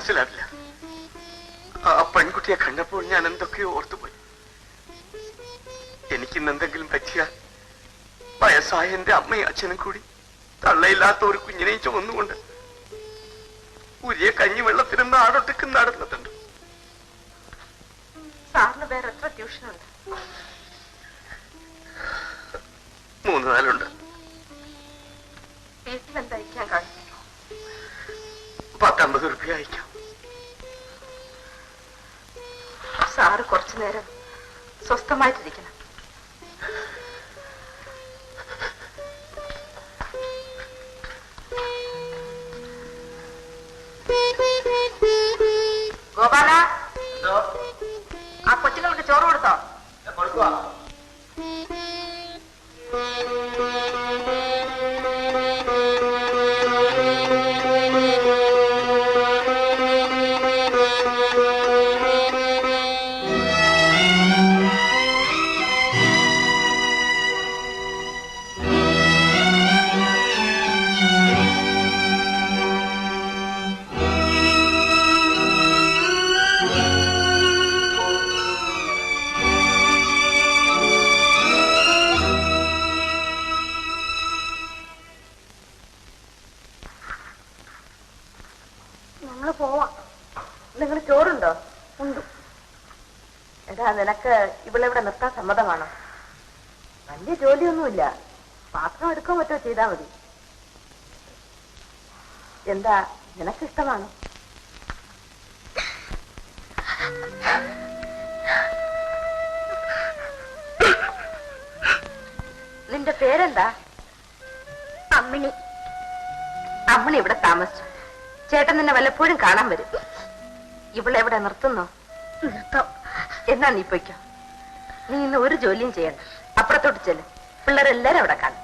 മനസ്സിലാവില്ല. ആ പെൺകുട്ടിയെ കണ്ടപ്പോൾ ഞാൻ എന്തൊക്കെയോ ഓർത്തുപോയി. എനിക്കിന്ന് എന്തെങ്കിലും പറ്റിയാൽ വയസ്സായ എന്റെ അമ്മയും അച്ഛനും കൂടി തള്ളയില്ലാത്ത ഒരു കുഞ്ഞിനെയും ചുമന്നുകൊണ്ട് ഉരിയ കഞ്ഞിവെള്ളത്തിന് നാടൊട്ടുക്ക് നടന്നിട്ടുണ്ട്. സാറിന് വേറെ എത്ര ട്യൂഷനുണ്ട്? 3-4 വീട്ടിലെന്താ അയക്കാൻ കാണും? 10-50 രൂപ അയക്കാം. സാറ് കുറച്ചു നേരം സ്വസ്ഥമായിട്ടിരിക്കണം. ഗോപാല, ആ കൊച്ചുങ്ങൾക്ക് ചോറ് കൊടുത്തോ? കൊടുക്കുക. നിങ്ങൾ ചോറുണ്ടോ? ഉണ്ട്. എടാ, നിനക്ക് ഇവളിവിടെ നിർത്താൻ സമ്മതമാണോ? വലിയ ജോലിയൊന്നുമില്ല, പാത്രം എടുക്കാൻ പറ്റോ ചെയ്താൽ മതി. എന്താ, നിനക്കിഷ്ടമാണോ? നിന്റെ പേരെന്താ? അമ്മിണി. അമ്മിണി ഇവിടെ താമസിച്ചു. ചേട്ടൻ നിന്നെ വല്ലപ്പോഴും കാണാൻ വരും. ഇവളെവിടെ നിർത്തുന്നോ? നിർത്താം. എന്നാ നീ പൊയ്ക്കോ. നീ ഇന്ന് ഒരു ജോലിയും ചെയ്യണ്ട. അപ്പുറത്തോട്ട് ചെല്ല്, പിള്ളേരെല്ലാരും അവിടെ കാണും.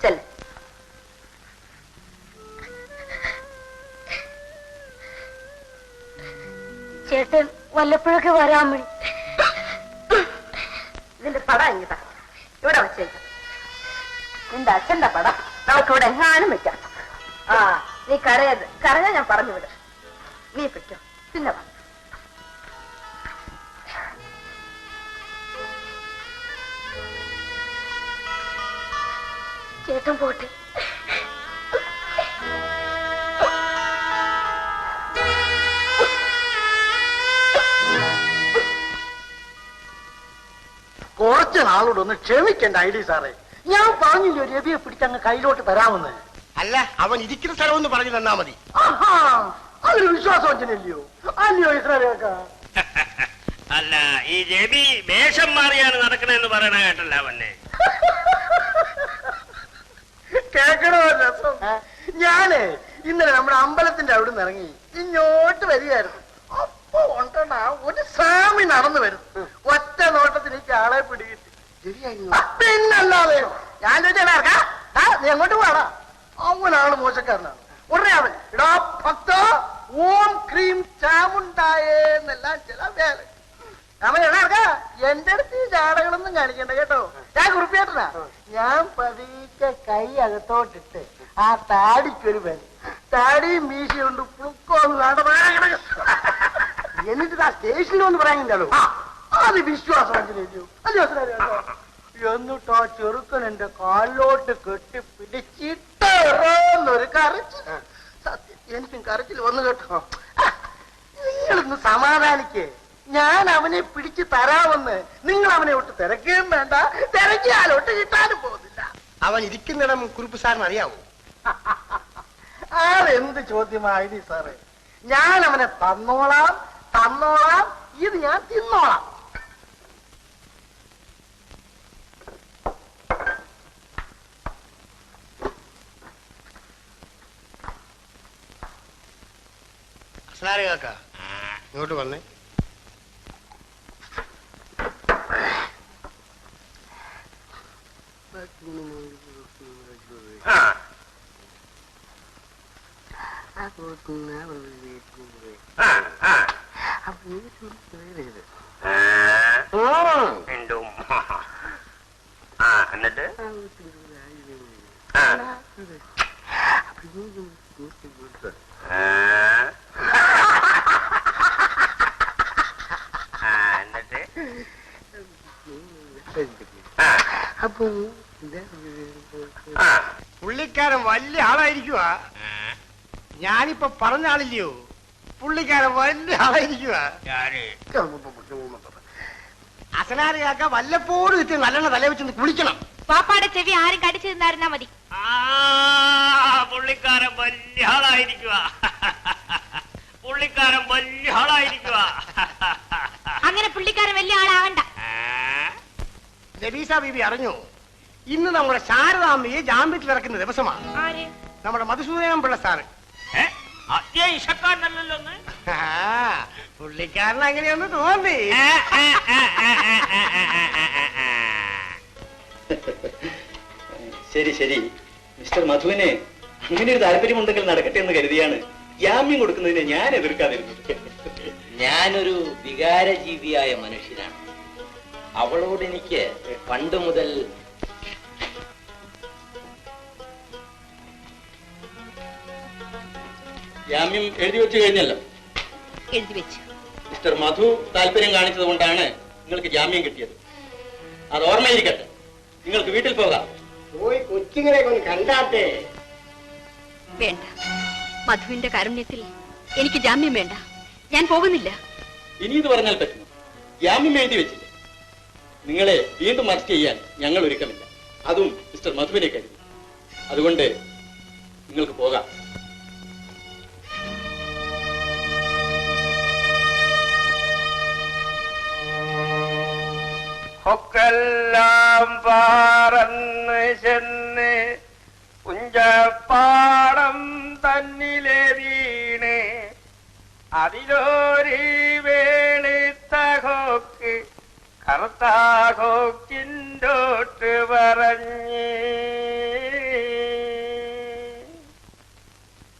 ചെല്ല്. ചേട്ടൻ വല്ലപ്പോഴൊക്കെ വരാൻ മണി. നിന്റെ പടം എങ്ങിട്ടാ ഇവിടെ വെച്ചേക്കാം. നിന്റെ അച്ഛന്റെ പടം നമുക്ക് ഇവിടെ എങ്ങാനും വെക്കാം. ആ, നീ കരയരുത്. കരഞ്ഞാ ഞാൻ പറഞ്ഞു വിടും. നീ പൊയ്ക്കോ. പിന്നെ വാ. ചേട്ടൻ പോട്ടെ. കുറച്ച് നാളോടൊന്ന് ക്ഷമിക്കണ്ട ഐ ഡി സാറേ. ഞാൻ പറഞ്ഞില്ലോ രവിയെ പിടിച്ചങ്ങ് കയ്യിലോട്ട് തരാമെന്ന്. അല്ല, അവൻ ഇരിക്കുന്ന സ്ഥലമൊന്ന് പറഞ്ഞു തന്നാ മതി. അതൊരു വിശ്വാസവഞ്ചനല്ലയോ? അല്ലയോ ഇസ്രായേൽക്കാ? അല്ല, ഈ രവി വേഷം മാറിയാണ് നടക്കണെന്ന് പറയണ കേട്ടല്ല അവനെ. കേക്കണോ രസം? ഞാനേ ഇന്നലെ നമ്മുടെ അമ്പലത്തിന്റെ അവിടെ നിന്ന് ഇറങ്ങി ഇങ്ങോട്ട് വരികയായിരുന്നു. അപ്പൊ ഉണ്ടണ ഒരു സ്വാമി നടന്നു വരും. ഒറ്റ നോട്ടത്തിന് എനിക്ക് ആളെ പിടികിട്ടി. പിന്നല്ലാതെ ഞാൻ ചോദിച്ചാ നീ എങ്ങോട്ട് പോടാ? അവനാണ് മോശക്കാരനാണ്. ഉടനെ അവൻ ഇടാ ഭക്ത ഓം ക്രീം ചാമുണ്ടായെന്നെല്ലാം ചില വേല. അവൻ എടാ എന്റെ അടുത്ത് ഈ ജാടകളൊന്നും കാണിക്കണ്ട കേട്ടോ. ഞാൻ കുറിപ്പേട്ടനാ. ഞാൻ പതിക്കെ കൈ അകത്തോട്ടിട്ട് ആ താടിക്കൊരു വേല, താടിയും മീശയുണ്ട് പുക്കൊന്ന് എന്നിട്ട് ആ സ്റ്റേഷനിൽ ഒന്ന് പറയാനില്ലല്ലോ. അത് വിശ്വാസമല്ലോ. എന്നിട്ട് ആ ചെറുക്കൻ എന്റെ കാലിലോട്ട് കെട്ടി പിടിച്ചിട്ടൊരു കരച്ചിൽ. സത്യം എനിക്കും കരച്ചിൽ വന്നു കേട്ടോ. നിങ്ങളൊന്ന് സമാധാനിക്കേ. ഞാൻ അവനെ പിടിച്ചു തരാമെന്ന് നിങ്ങൾ അവനെ ഒട്ട് തിരക്കുകയും വേണ്ട, തിരക്കിയാലോട്ട് കിട്ടാനും പോകുന്നില്ല. അവൻ ഇരിക്കുന്നിടം കുറുപ്പ് സാറിന് അറിയാവോ? അതെന്ത് ചോദ്യമായി സാറേ? ഞാൻ അവനെ തന്നോളാം, ഇത് ഞാൻ തിന്നോളാം. കാക്ക ഇങ്ങോട്ട് വന്നേ. എന്നിട്ട് അപ്പൊ പുള്ളിക്കാരൻ വലിയ ആളായിരിക്കുക. ഞാനിപ്പോ പറഞ്ഞ ആളില്ലയോ, പുള്ളിക്കാരൻ വലിയ ആളായിരിക്കുക. അസനാരയാക്ക വല്ലപ്പോഴും ഇത്തിരി നല്ലെണ്ണ തല വെച്ച് കുളിക്കണം. പാപ്പാടെ ചെവി ആരും കടിച്ചു തിന്നായിരുന്നാ മതി. പുള്ളിക്കാരൻ വലിയ ആളായിരിക്കുക. പുള്ളിക്കാരൻ വലിയ ആളായിരിക്കുക. അങ്ങനെ പുള്ളിക്കാരൻ വലിയ ആളാവണ്ട. നബീസ ബീബി അറിഞ്ഞോ, ഇന്ന് നമ്മുടെ ശാരദാമ്മയെ ജാമ്യത്തിൽ ഇറക്കുന്ന ദിവസമാണ്. നമ്മുടെ മധുസൂദനം പിള്ള സാറ്. പുള്ളിക്കാരൻ അങ്ങനെയൊന്ന് തോന്നി. ശരി ശരി, മിസ്റ്റർ മധുവിന് അങ്ങനെ ഒരു താല്പര്യമുണ്ടെങ്കിൽ നടക്കട്ടെ എന്ന് കരുതിയാണ് ജാമ്യം കൊടുക്കുന്നതിനെ ഞാൻ എതിർക്കാതിരുന്നത്. ഞാനൊരു വികാരജീവിയായ മനുഷ്യനാണ്. അവളോട് എനിക്ക് പണ്ട് മുതൽ ജാമ്യം എഴുതി വെച്ചു കഴിഞ്ഞല്ലോ. എഴുതി വെച്ചു. മിസ്റ്റർ മധു താല്പര്യം കാണിച്ചത് കൊണ്ടാണ് നിങ്ങൾക്ക് ജാമ്യം കിട്ടിയത്. അത് ഓർമ്മയിരിക്കട്ടെ. നിങ്ങൾക്ക് വീട്ടിൽ പോകാം. പോയി കൊച്ചിങ്ങനെ ഒന്ന് കണ്ടാട്ടെ. വേണ്ട, മധുവിന്റെ കാരുണ്യത്തിൽ എനിക്ക് ജാമ്യം വേണ്ട. ഞാൻ പോകുന്നില്ല. ഇനി ഇത് പറഞ്ഞാൽ പറ്റുമോ? ജാമ്യം എഴുതി വെച്ചില്ല. നിങ്ങളെ വീണ്ടും അറസ്റ്റ് ചെയ്യാൻ ഞങ്ങൾ ഒരുക്കമില്ല. അതും മിസ്റ്റർ മധുവിനെ കരുതി. അതുകൊണ്ട് നിങ്ങൾക്ക് പോകാം. ഒക്കെല്ലാം പറന്ന് ചെന്ന് കുഞ്ചപ്പാടം തന്നിലെ വീണ് അതിലൊരു വെളുത്ത ഹോക്ക് കറുത്ത ഹോക്കിൻ്റോട്ട് പറഞ്ഞ്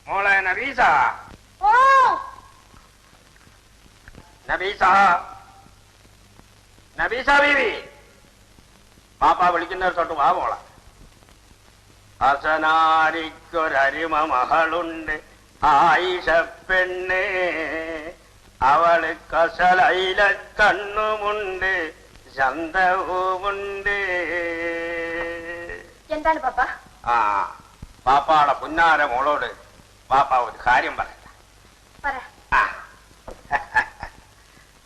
മോളെ നബീസ, നബീസ, നബീസ ബീവി, പാപ്പ വിളിക്കുന്നിടത്തോട്ട് വാ മോളെ. ഹസനാരിക്കൊരരിമ മകളുണ്ട്, ആയിഷ പെണ്ണ്, അവള് കസലയില കണ്ണുമുണ്ട്, ചന്തവുമുണ്ട്. എന്താണ് പാപ്പ? ആ, പാപ്പാടെ പുന്നാര മോളോട് പാപ്പ ഒരു കാര്യം പറയണ്ട.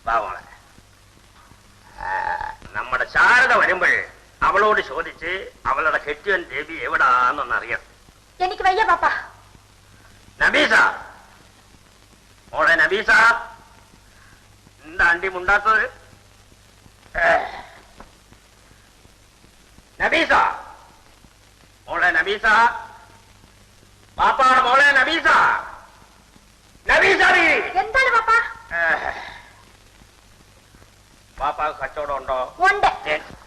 വാ മോളെ. നമ്മുടെ ശാരദ വരുമ്പോൾ അവളോട് ചോദിച്ച് അവളുടെ കെട്ടിയൻ ദേവി എവിടാന്നൊന്നറിയണം. എനിക്ക് വയ്യ പാപ്പ. നബീസ, മോളെ നബീസ, എന്താ അണ്ടി മുണ്ടാത്തത്? നബീസ, മോളെ നബീസ, പാപ്പാടെ മോളെ നബീസ, നബീസ. എന്താണ് പാപ്പ? പാപ്പാക്ക് കച്ചവടം ഉണ്ടോ? ഉണ്ട്.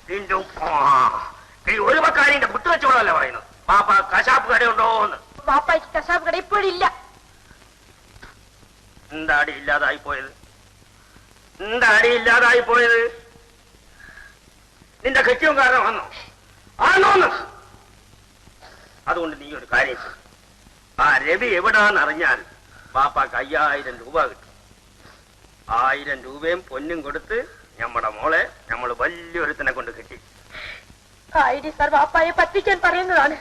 വീണ്ടും ഒരു മക്കാരിന്റെ പുട്ട് കച്ചവടമല്ല പറയുന്നത്. പാപ്പ കശാപ്പ് കടയുണ്ടോന്ന്? പാപ്പായ്ക്ക് കശാപ്പ് കട ഇപ്പോഴില്ല. എന്താടി ഇല്ലാതായി പോയത്? എന്താടി ഇല്ലാതായി പോയത്? നിന്റെ കെട്ടിയും കാരണം വന്നോ? ആണോന്ന്? അതുകൊണ്ട് നീ ഒരു കാര്യം ചെയ്യും. ആ രവി എവിടാന്നറിഞ്ഞാൽ പാപ്പാക്ക് 5000 രൂപ കിട്ടും. 1000 രൂപയും പൊന്നും കൊടുത്ത് നമ്മുടെ മോളെ നമ്മൾ വലിയൊരുത്തിനെ കൊണ്ട് കിട്ടി. സാർ പാപ്പായെ പറ്റിക്കാൻ പറയുന്നതാണ്.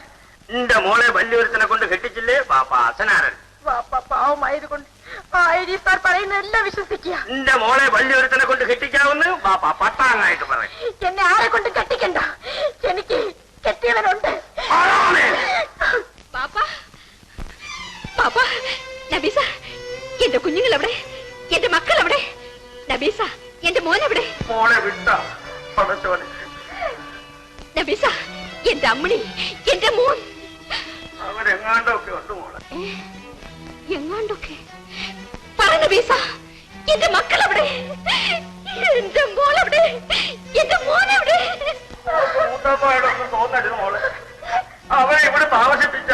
നിന്റെ മോളെ വലിയൊരുത്തിനെ കൊണ്ട് കെട്ടിച്ചില്ലേ പാപ്പ അസനാരൻ? പാപ്പ പാവമായത് കൊണ്ട് സാർ പറയുന്നതെല്ലാം വിശ്വസിക്കുക. നിന്റെ മോളെ വലിയൊരുത്തിനെ കൊണ്ട് കെട്ടിക്കാവുന്ന പാപ്പ പട്ടാങ്ങായിട്ട് പറയും. എന്നെ ആരെ കൊണ്ട് കെട്ടിക്കണ്ട, എനിക്ക് കെട്ടിയവനുണ്ട്. പാപ്പ, പാപ്പ, നബീസ, എന്റെ കുഞ്ഞുങ്ങൾ എവിടെ? എന്റെ മക്കൾ എവിടെ? നബീസ, എന്റെ മോൻ എവിടെ? മോളെ വിട്ട നബീസ, എന്റെ അമ്മണി, എന്റെ മോൻ അവരെങ്ങാണ്ടൊക്കെ ഉണ്ട് മോളെ. എങ്ങാണ്ടൊക്കെ പറ നബീസ, എന്റെ മക്കൾ എവിടെ? എന്റെ മോൾ എവിടെ? എന്റെ മോൻ എവിടെ? മൂത്താപ്പായോടൊന്നും തോന്നരുത് മോളെ. അവരെ ഇവിടെ താമസിപ്പിച്ച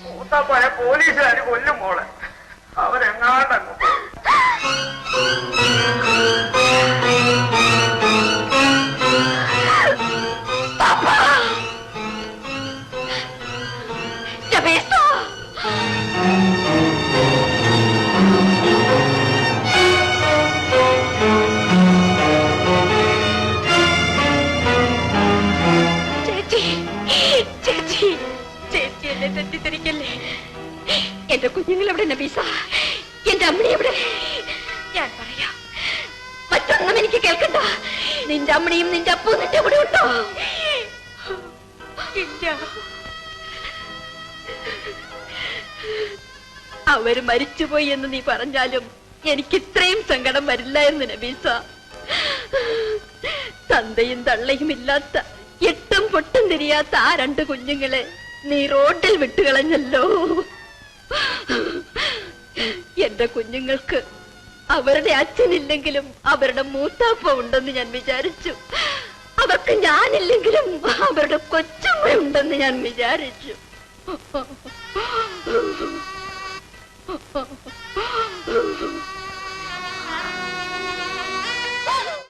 മൂത്താപ്പായ പോലീസുകാര് കൊല്ലും മോളെ. അവരെങ്ങാണ്ടങ്ങ് പോയി. എന്റെ കുഞ്ഞുങ്ങൾ എവിടെ നബീസ? എന്റെ അമ്മ എവിടെ? ഞാൻ പറയാം, മറ്റൊന്നും എനിക്ക് കേൾക്കണ്ട. നിന്റെ അമ്മയും നിന്റെ അപ്പവും നിന്റെ കൂടെ ഉണ്ടോ? അവര് മരിച്ചുപോയി എന്ന് നീ പറഞ്ഞാലും എനിക്ക് ഇത്രയും സങ്കടം വരില്ലായിരുന്നു നബീസ. തന്തയും തള്ളയും ഇല്ലാത്ത, എട്ടും പൊട്ടും തിരിയാത്ത ആ രണ്ട് കുഞ്ഞുങ്ങളെ നീ റോഡിൽ വിട്ടുകളഞ്ഞല്ലോ. എന്റെ കുഞ്ഞുങ്ങൾക്ക് അവരുടെ അച്ഛനില്ലെങ്കിലും അവരുടെ മൂത്താപ്പ ഉണ്ടെന്ന് ഞാൻ വിചാരിച്ചു. അവർക്ക് ഞാനില്ലെങ്കിലും അവരുടെ കൊച്ചമ്മ ഉണ്ടെന്ന് ഞാൻ വിചാരിച്ചു.